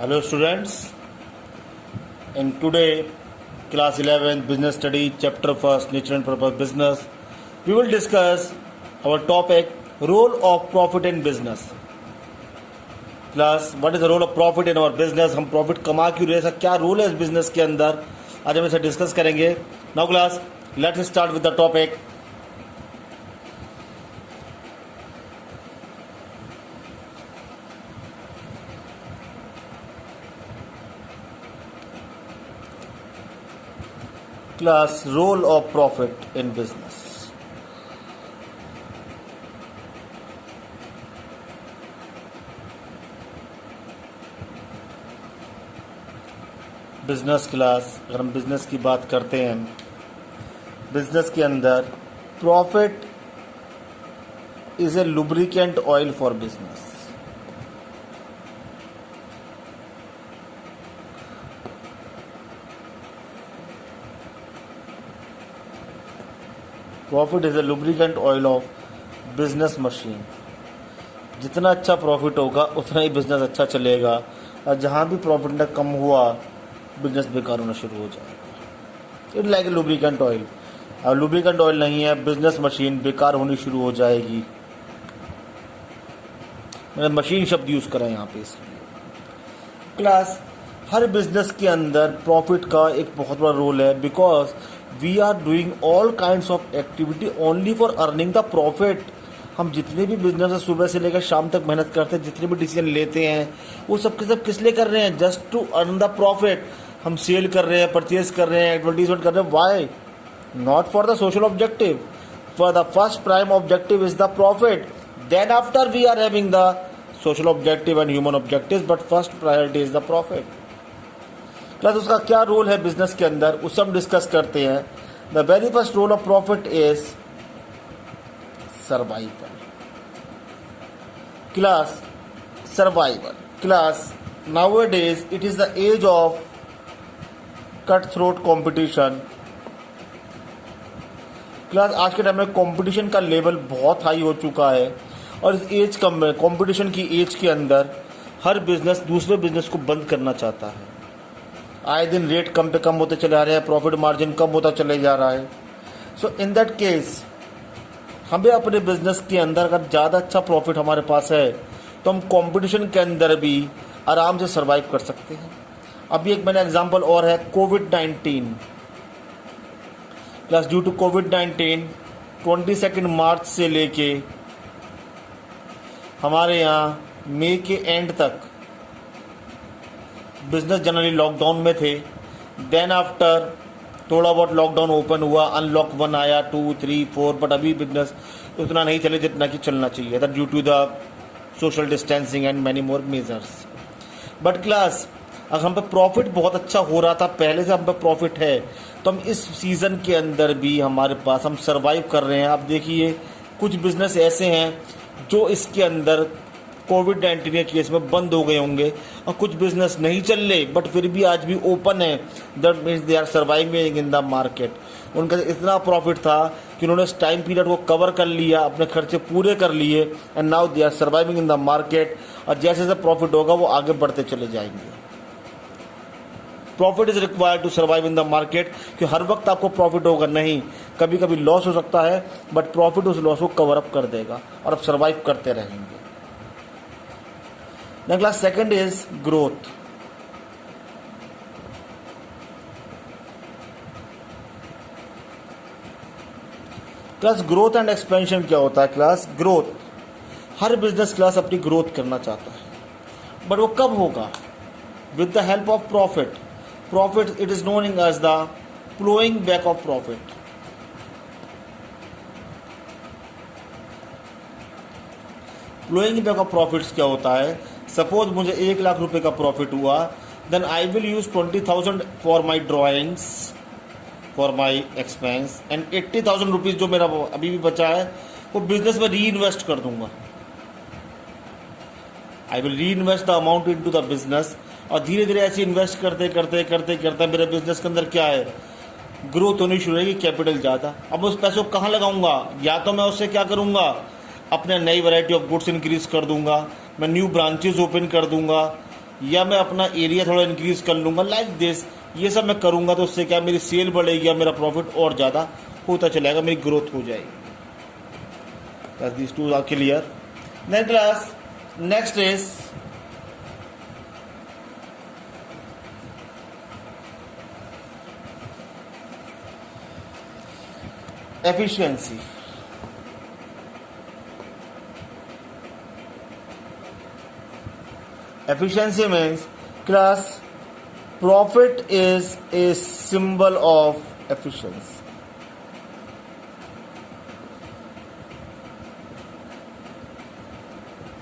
Hello students, in today class 11 business study chapter 1st nature and purpose business, we will discuss our topic role of profit in business. Class, what is the role of profit in our business? हम profit कमा क्यों रहे हैं, ऐसा क्या role है इस business के अंदर, आज हम इसे डिस्कस करेंगे. Now class, let's start with the topic. Class, role of profit in business. Business class, अगर हम बिजनेस की बात करते हैं, बिजनेस के अंदर profit is a lubricant oil for business. Profit is a lubricant oil of business machine. जितना अच्छा प्रॉफिट होगा उतना ही बिजनेस अच्छा चलेगा, और जहाँ भी प्रॉफिट ना कम हुआ बिजनेस बेकार होना शुरू हो जाएगा. It like a lubricant oil. अब लुब्रिकेंट ऑयल नहीं है, बिजनेस मशीन बेकार होनी शुरू हो जाएगी. मैंने मशीन शब्द यूज़ करा है यहाँ पे इसलिए. क्लास, हर बिजनेस के अंदर प्रॉफिट का एक बहुत बड़ा रोल है, because we are doing all kinds of activity only for earning the profit. हम जितने भी बिजनेस है सुबह से लेकर शाम तक मेहनत करते हैं, जितने भी डिसीजन लेते हैं वो सब के सब किस लिए कर रहे हैं? Just to earn the profit. हम सेल कर रहे हैं, परचेज कर रहे हैं, एडवर्टीजमेंट कर रहे हैं. Why? Not for the social objective. For the first prime objective is the profit. Then after we are having the social objective and human objective, but first priority is the profit. Plus उसका क्या role है business के अंदर, उससे हम discuss करते हैं. The very first role of profit is survival. Class, survival. Class, nowadays it is the age of cut throat competition. Class, आज के टाइम में कंपटीशन का लेवल बहुत हाई हो चुका है, और इस एज कम में कंपटीशन की एज के अंदर हर बिजनेस दूसरे बिजनेस को बंद करना चाहता है. आए दिन रेट कम पे कम होते चले आ रहे हैं, प्रॉफिट मार्जिन कम होता चले जा रहा है. सो इन दैट केस हमें अपने बिजनेस के अंदर अगर ज़्यादा अच्छा प्रॉफिट हमारे पास है तो हम कंपटीशन के अंदर भी आराम से सर्वाइव कर सकते हैं. अभी एक मैंने एग्जांपल और है, कोविड-19. प्लस ड्यू टू कोविड-19 22 मार्च से लेके हमारे यहाँ मई के एंड तक बिजनेस जनरली लॉकडाउन में थे. देन आफ्टर थोड़ा बहुत लॉकडाउन ओपन हुआ, अनलॉक 1 आया, 2, 3, 4, बट अभी बिजनेस उतना नहीं चले जितना कि चलना चाहिए, that due to the social distancing and many more measures. But class, अगर हम पे प्रॉफिट बहुत अच्छा हो रहा था, पहले से हम पे प्रॉफिट है, तो हम इस सीज़न के अंदर भी हमारे पास हम सर्वाइव कर रहे हैं. आप देखिए कुछ बिजनेस ऐसे हैं जो इसके अंदर कोविड-19 के केस में बंद हो गए होंगे, और कुछ बिजनेस नहीं चल रहे बट फिर भी आज भी ओपन है. That means they are surviving in the market. उनका इतना प्रॉफिट था कि उन्होंने इस टाइम पीरियड को कवर कर लिया, अपने खर्चे पूरे कर लिए, and now they are surviving in the market. और जैसे जैसे प्रॉफिट होगा वो आगे बढ़ते चले जाएंगे. Profit is required to survive in the market, कि हर वक्त आपको प्रॉफिट होगा नहीं, कभी कभी लॉस हो सकता है, बट प्रॉफिट उस लॉस को कवर अप कर देगा और आप सर्वाइव करते रहेंगे. Now class, second is growth. Class, growth and expansion क्या होता है? क्लास, ग्रोथ, हर बिजनेस क्लास अपनी ग्रोथ करना चाहता है, बट वो कब होगा? With the help of profit. Profit it is known as the ploughing back of profit. Ploughing back of profits क्या होता है? सपोज मुझे 1 लाख रुपए का प्रॉफिट हुआ, then I will use 20,000 for my drawings, for my expense, and 80,000 rupees जो मेरा अभी भी बचा है वो बिजनेस में री इन्वेस्ट कर दूंगा. I will reinvest the amount into the business, और धीरे धीरे ऐसे इन्वेस्ट करते करते करते करते मेरे बिजनेस के अंदर क्या है, ग्रोथ होनी शुरू होगी, कैपिटल ज़्यादा. अब उस पैसों को कहाँ लगाऊंगा? या तो मैं उससे क्या करूँगा, अपने नई वैरायटी ऑफ गुड्स इंक्रीज कर दूंगा, मैं न्यू ब्रांचेज ओपन कर दूंगा, या मैं अपना एरिया थोड़ा इंक्रीज कर लूँगा, लाइक दिस। ये सब मैं करूँगा तो उससे क्या मेरी सेल बढ़ेगी या मेरा प्रॉफिट और ज़्यादा होता चलेगा, मेरी ग्रोथ हो जाएगी। This two are clear. Next is efficiency. Efficiency means class profit is a symbol of efficiency.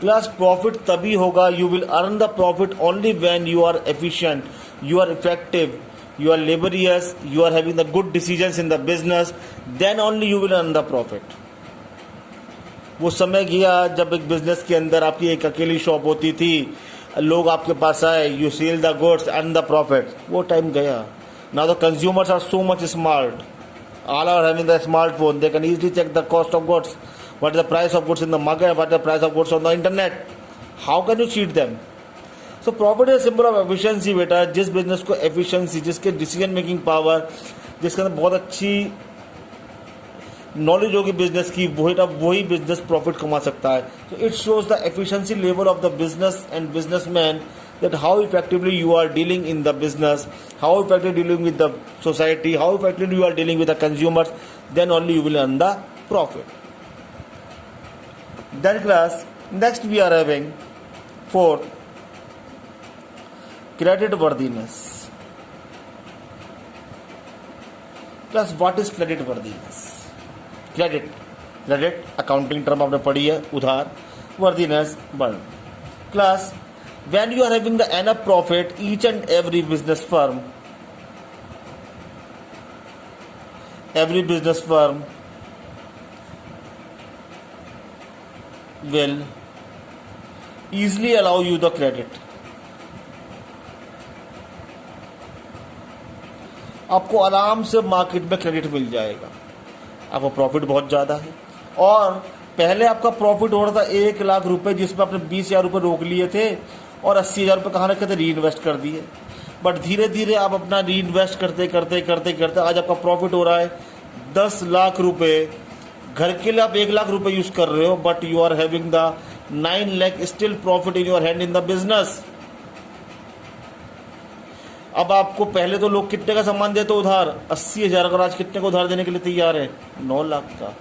Class profit तभी होगा, you will earn the profit only when you are efficient, you are effective, you are laborious, you are having the good decisions in the business, then only you will earn the profit. वो समय गया जब एक business के अंदर आपकी एक अकेली शॉप होती थी, लोग आपके पास आए, you sell the goods earn the profit, वो टाइम गया. Now the consumers are so much smart, all are having the smartphone, they can easily check the cost of goods, what is the price of goods in the market, what is the price of goods on the internet. How can you cheat them? So profit is a symbol of efficiency बेटा. जिस business को efficiency, जिसके decision making power, जिसके अंदर बहुत अच्छी knowledge होगी business की, वही बिजनेस प्रॉफिट कमा सकता है. So it shows the efficiency level of the business and businessman, that how effectively you are dealing in the business, how effectively dealing with the society, how effectively you are dealing with the consumers, then only you will earn the profit. Then class, next we are having fourth, credit worthiness. Class, what is credit worthiness? Credit accounting term आपने पढ़ी है, उधार. Worthiness burn. Class, when you are having the enough profit, each and every business firm will easily allow you the credit. आपको आराम से market में credit मिल जाएगा. आपको प्रॉफिट बहुत ज़्यादा है, और पहले आपका प्रॉफिट हो रहा था 1 लाख रुपए, जिसमें आपने 20,000 रुपये रोक लिए थे और 80,000 रुपये कहाँ रखे थे, री इन्वेस्ट कर दिए. बट धीरे धीरे आप अपना री इन्वेस्ट करते करते करते करते आज आपका प्रॉफिट हो रहा है 10 लाख रुपये. घर के लिए आप 1 लाख रुपये यूज़ कर रहे हो, but you are having the 9 lakh still profit in your hand in the business. अब आपको पहले तो लोग कितने का सामान देते उधार, 80,000, अगर आज कितने को उधार देने के लिए तैयार है, 9 लाख का.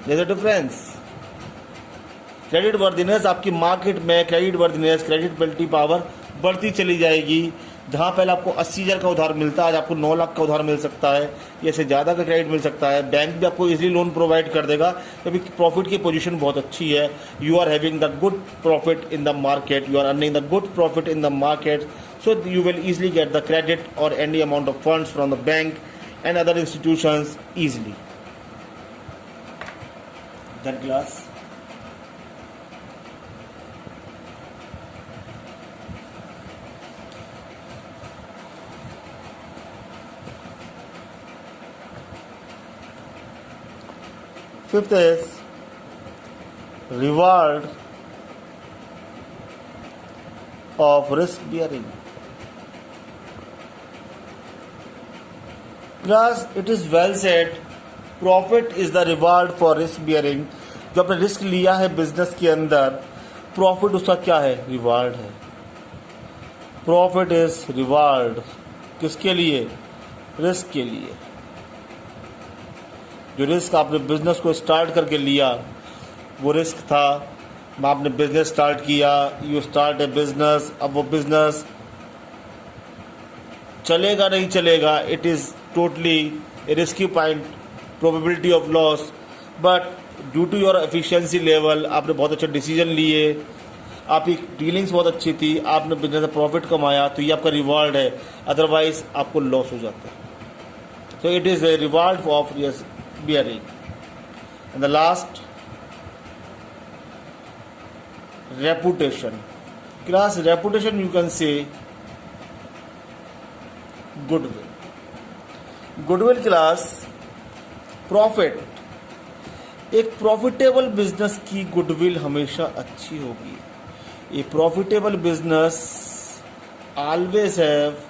डिफरेंस. क्रेडिट वर्दीनेस, आपकी मार्केट में क्रेडिट वर्दीनेस, क्रेडिटबिलिटी पावर बढ़ती चली जाएगी. जहां पहले आपको 80,000 का उधार मिलता है, आज आपको 9 लाख का उधार मिल सकता है, या से ज़्यादा का क्रेडिट मिल सकता है. बैंक भी आपको इजीली लोन प्रोवाइड कर देगा, क्योंकि प्रॉफिट की पोजीशन बहुत अच्छी है. You are having the good profit in the market, you are earning the good profit in the market, so you will easily get the credit और any amount of funds from the bank and other institutions easily. That class. Fifth is reward of risk bearing. Class, it is well said, profit is the reward for risk bearing. जो आपने risk लिया है business के अंदर, profit उसका क्या है, reward है. प्रॉफिट इज रिवार्ड किसके लिए, रिस्क के लिए. जो रिस्क आपने बिजनेस को स्टार्ट करके लिया, वो रिस्क था. आपने बिजनेस स्टार्ट किया, यू स्टार्ट ए बिजनेस. अब वो बिजनेस चलेगा नहीं चलेगा, it is totally a risky point, probability of loss. But due to your efficiency level, आपने बहुत अच्छे डिसीजन लिए, आपकी डीलिंग्स बहुत अच्छी थी, आपने बिजनेस में प्रॉफिट कमाया, तो ये आपका रिवार्ड है. अदरवाइज आपको लॉस हो जाता है. So it is a reward of risk bearing. And the last, reputation. Class, reputation you can say goodwill. Goodwill class, profit एक प्रॉफिटेबल बिजनेस की गुडविल हमेशा अच्छी होगी. A profitable business always have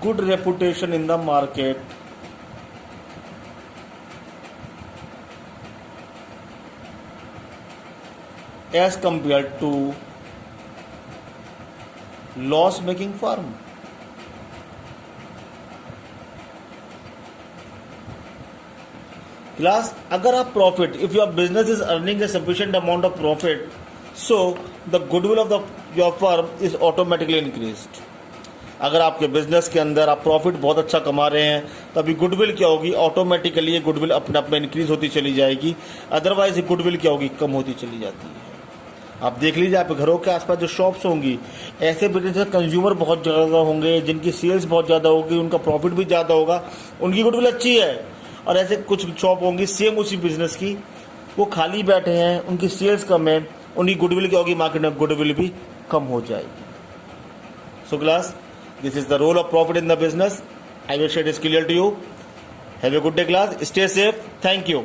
good reputation in the market as compared to loss making firm. Class, अगर आप profit, if your business is earning a sufficient amount of profit, so the goodwill of the your firm is automatically increased. अगर आपके business के अंदर आप profit बहुत अच्छा कमा रहे हैं तो अभी गुडविल क्या होगी, ऑटोमेटिकली ये गुडविल अपने आप में इंक्रीज होती चली जाएगी. अदरवाइज ये गुडविल क्या होगी, कम होती चली जाती है. आप देख लीजिए, आप घरों के आसपास जो शॉप्स होंगी, ऐसे बिजनेस कंज्यूमर बहुत ज़्यादा होंगे, जिनकी सेल्स बहुत ज़्यादा होगी, उनका प्रॉफिट भी ज़्यादा होगा, उनकी गुडविल अच्छी है. और ऐसे कुछ शॉप होंगी सेम उसी बिजनेस की, वो खाली बैठे हैं, उनकी सेल्स कम है, उनकी गुडविल क्या होगी, मार्केट में गुडविल भी कम हो जाएगी. So class, this is the role of profit in the business. I wish it is clear to you. Have a good day class. Stay safe. Thank you.